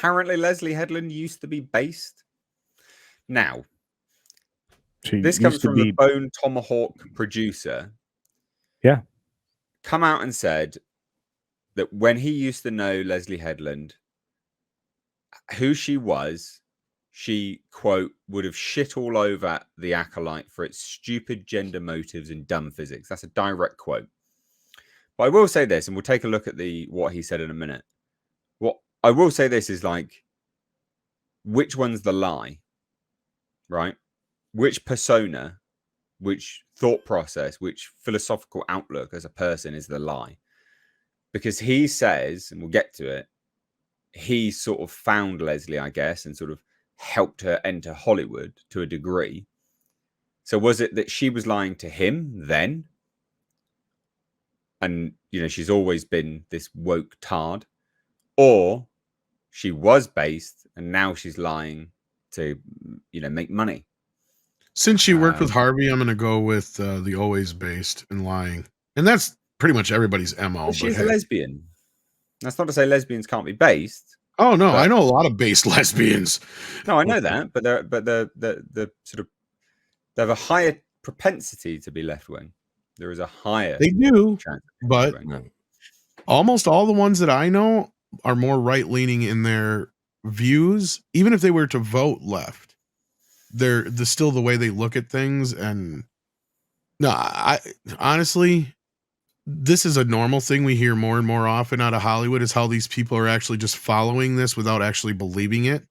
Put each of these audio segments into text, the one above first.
apparently Leslye Headland used to be based. Now, this This comes from the Bone Tomahawk producer. Yeah. Come out and said that when he used to know Leslye Headland, who she was, she, quote, would have shit all over the Acolyte for its stupid gender motives and dumb physics. That's a direct quote. But I will say this, and we'll take a look at what he said in a minute. What I will say this is like, which one's the lie, right? Which persona, which thought process, which philosophical outlook as a person is the lie? Because he says, and we'll get to it, he sort of found Leslye, I guess, and sort of helped her enter Hollywood to a degree. So was it that she was lying to him then? And, you know, she's always been this woke tard. Or she was based and now she's lying to, you know, make money. Since she worked with Harvey, I'm going to go with the always based and lying. And that's pretty much everybody's MO. Well, she's a lesbian. That's not to say lesbians can't be based. Oh, no. I know a lot of based lesbians. No, I know that. But they're sort of, they have a higher propensity to be left wing. There is a higher. They do. But almost all the ones that I know are more right leaning in their views, even if they were to vote left. They're still the way they look at things. And no, I honestly, this is a normal thing we hear more and more often out of Hollywood, is how these people are actually just following this without actually believing it.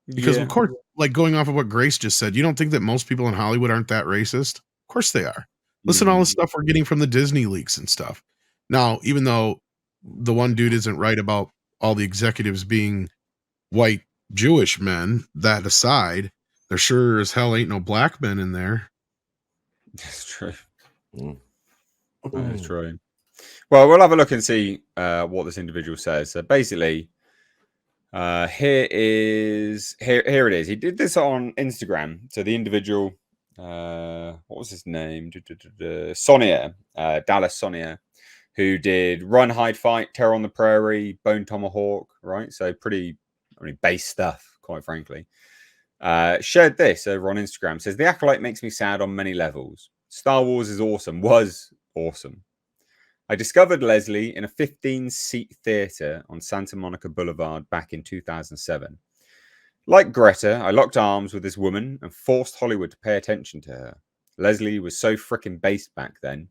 Because of course, like going off of what Grace just said, you don't think that most people in Hollywood aren't that racist? Of course they are. Listen to all the stuff we're getting from the Disney leaks and stuff. Now, even though the one dude isn't right about all the executives being white Jewish men, that aside, there sure as hell ain't no black men in there. That's true. That's true. Well, we'll have a look and see what this individual says. So basically, here it is. He did this on Instagram. So the individual, what was his name? Sonia, Dallas Sonia, who did Run, Hide, Fight, Terror on the Prairie, Bone Tomahawk, right? So pretty, base stuff, quite frankly. Shared this over on Instagram. Says, the Acolyte makes me sad on many levels. Star Wars is awesome. Was awesome. I discovered Leslye in a 15-seat theater on Santa Monica Boulevard back in 2007. Like Greta, I locked arms with this woman and forced Hollywood to pay attention to her. Leslye was so freaking based back then.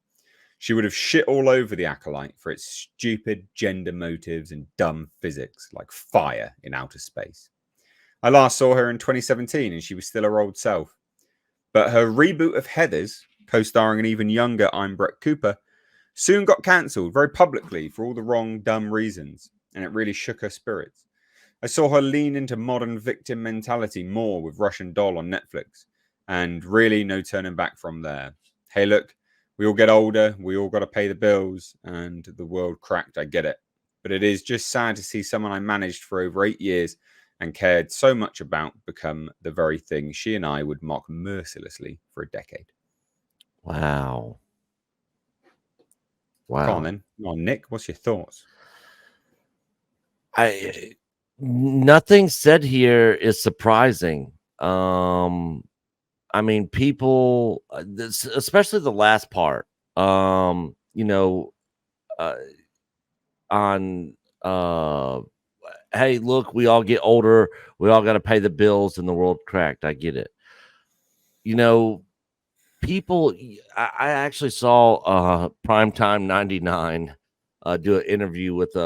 She would have shit all over the Acolyte for its stupid gender motives and dumb physics, like fire in outer space. I last saw her in 2017 and she was still her old self. But her reboot of Heathers, co-starring an even younger I'm Brett Cooper, soon got cancelled very publicly for all the wrong, dumb reasons, and it really shook her spirits. I saw her lean into modern victim mentality more with Russian Doll on Netflix, and really no turning back from there. Hey, look, we all get older, we all got to pay the bills, and the world cracked, I get it. But it is just sad to see someone I managed for over 8 years and cared so much about become the very thing she and I would mock mercilessly for a decade. Wow. Wow. Come on, then. Come on, Nick, what's your thoughts? Nothing said here is surprising. I mean, people, especially the last part, on hey, look, we all get older, we all got to pay the bills, and the world cracked. I get it. People, I actually saw Primetime 99 do an interview with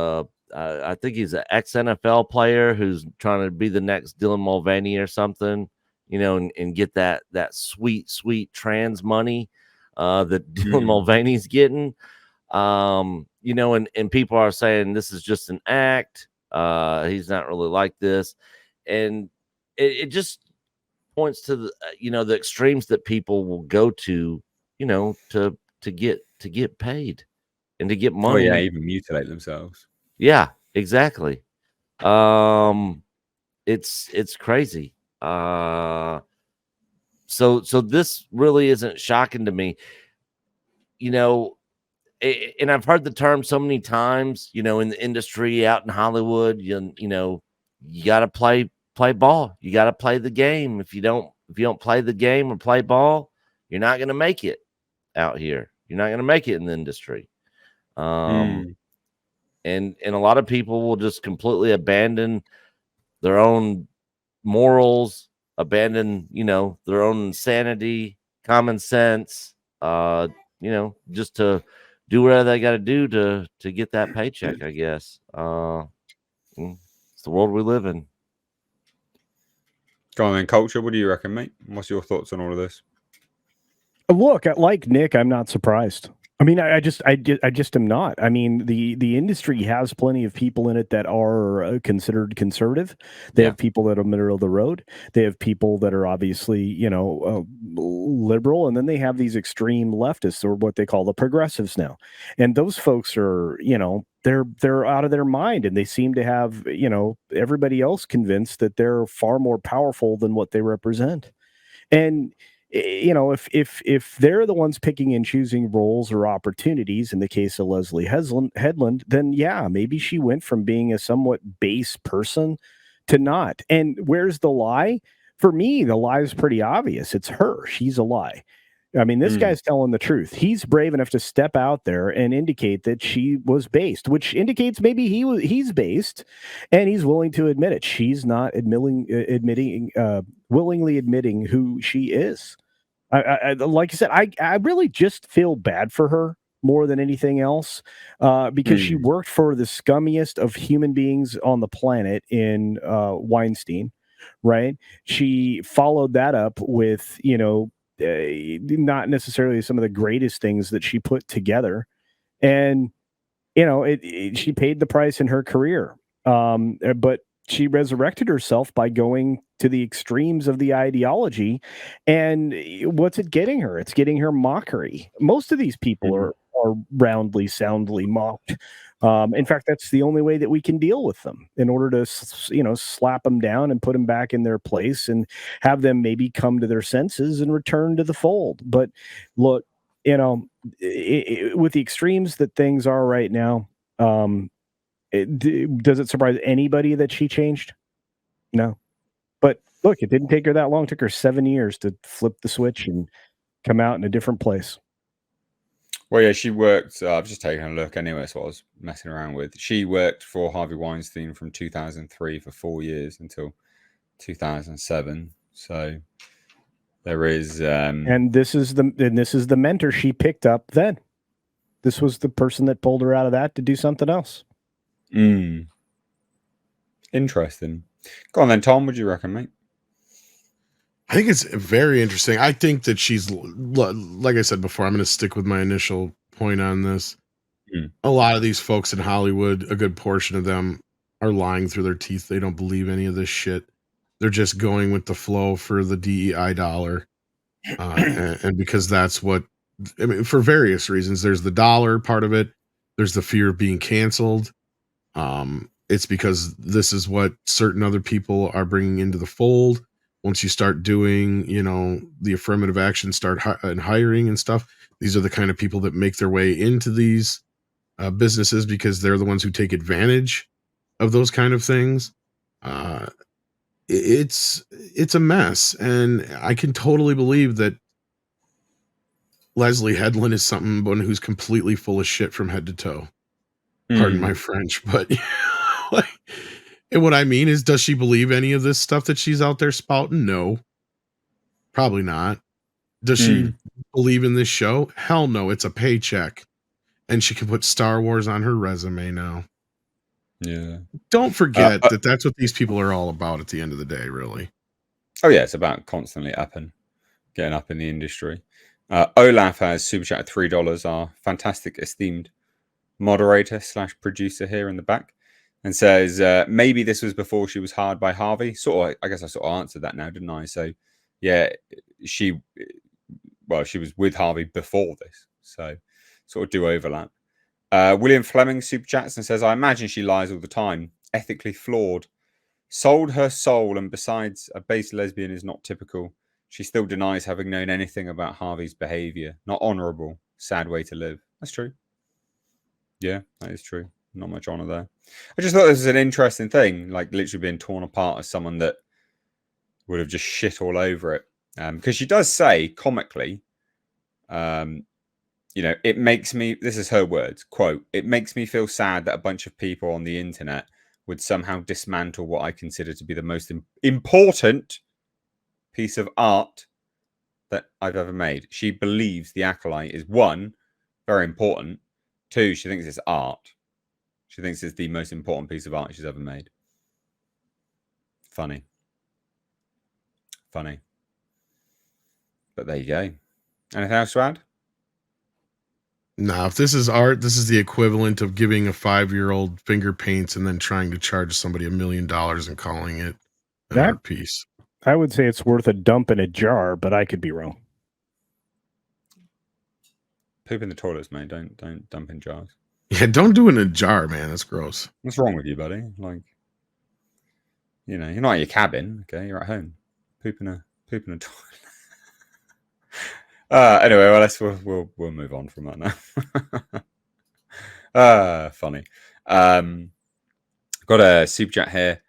I think he's an ex-NFL player who's trying to be the next Dylan Mulvaney or something, and get that sweet trans money that Dylan Mulvaney's getting. And people are saying this is just an act. He's not really like this. And it just points to the the extremes that people will go to to get paid and to get money. Oh yeah, even mutilate themselves. Yeah, exactly. It's crazy. So this really isn't shocking to me, and I've heard the term so many times, in the industry, out in Hollywood, you got to play ball. You got to play the game. If you don't play the game or play ball, you're not going to make it out here. You're not going to make it in the industry. And a lot of people will just completely abandon their own morals, abandon, their own insanity, common sense, just to do whatever they got to do to get that paycheck, I guess. It's the world we live in. Go on then, Culture. What do you reckon, mate? What's your thoughts on all of this? Look, like Nick, I'm not surprised. I mean, I just am not. I mean, the industry has plenty of people in it that are considered conservative. They have people that are middle of the road. They have people that are obviously, liberal, and then they have these extreme leftists, or what they call the progressives now. And those folks are, they're out of their mind, and they seem to have, everybody else convinced that they're far more powerful than what they represent. And if they're the ones picking and choosing roles or opportunities, in the case of Leslye Headland, then yeah, maybe she went from being a somewhat base person to not. And where's the lie? For me, the lie is pretty obvious. It's her. She's a lie. I mean, this guy's telling the truth. He's brave enough to step out there and indicate that she was based, which indicates maybe he's based, and he's willing to admit it. She's not willingly admitting who she is. I like I said, I really just feel bad for her more than anything else, because she worked for the scummiest of human beings on the planet in Weinstein, right? She followed that up with, not necessarily some of the greatest things that she put together, and she paid the price in her career, but she resurrected herself by going to the extremes of the ideology. And what's it getting her? It's getting her mockery. Most of these people are roundly, soundly mocked. In fact, that's the only way that we can deal with them, in order to, slap them down and put them back in their place and have them maybe come to their senses and return to the fold. But look, with the extremes that things are right now, does it surprise anybody that she changed? No. But look, it didn't take her that long. It took her 7 years to flip the switch and come out in a different place. Well, yeah, she worked. I've just taken a look anyway. That's what I was messing around with. She worked for Harvey Weinstein from 2003 for 4 years until 2007. So there is, and this is the mentor she picked up then. This was the person that pulled her out of that to do something else. Interesting. Go on then, Tom. What do you reckon, mate? I think it's very interesting. I think that she's, like I said before, I'm going to stick with my initial point on this. A lot of these folks in Hollywood, a good portion of them are lying through their teeth. They don't believe any of this shit. They're just going with the flow for the DEI dollar. And because that's what, I mean, for various reasons. There's the dollar part of it. There's the fear of being canceled. It's because this is what certain other people are bringing into the fold. Once you start doing, the affirmative action, start and hiring and stuff, these are the kind of people that make their way into these businesses, because they're the ones who take advantage of those kind of things. It's a mess, and I can totally believe that Leslye Headland is someone who's completely full of shit from head to toe. Pardon my French, but and what I mean is, does she believe any of this stuff that she's out there spouting? No, probably not. Does she believe in this show? Hell no, it's a paycheck. And she can put Star Wars on her resume now. Yeah. Don't forget that that's what these people are all about at the end of the day, really. Oh, yeah, it's about constantly getting up in the industry. Olaf has super chat $3, our fantastic esteemed moderator / producer here in the back, and says maybe this was before she was hired by Harvey. I guess I sort of answered that now, didn't I? So yeah, she was with Harvey before this, so sort of do overlap. William Fleming super chats and says, I imagine she lies all the time, ethically flawed, sold her soul, and besides, a base lesbian is not typical. She still denies having known anything about Harvey's behavior. Not honorable. Sad way to live. That's true. Yeah, that is true. Not much honor there. I just thought this was an interesting thing, like literally being torn apart as someone that would have just shit all over it. Because she does say comically, it makes me, this is her words, quote, "It makes me feel sad that a bunch of people on the internet would somehow dismantle what I consider to be the most important piece of art that I've ever made." She believes the Acolyte is, one, very important. Two, she thinks it's art. She thinks it's the most important piece of art she's ever made. Funny. But there you go. Anything else to add? Now, if this is art, this is the equivalent of giving a 5-year-old finger paints and then trying to charge somebody $1 million and calling it an art piece. I would say it's worth a dump in a jar, but I could be wrong. Poop in the toilets, mate. Don't dump in jars. Yeah, don't do it in a jar, man. That's gross. What's wrong with you, buddy? Like, you're not at your cabin, okay? You're at home. Poop in a toilet. Anyway, well, we'll move on from that now. Funny. Got a super chat here.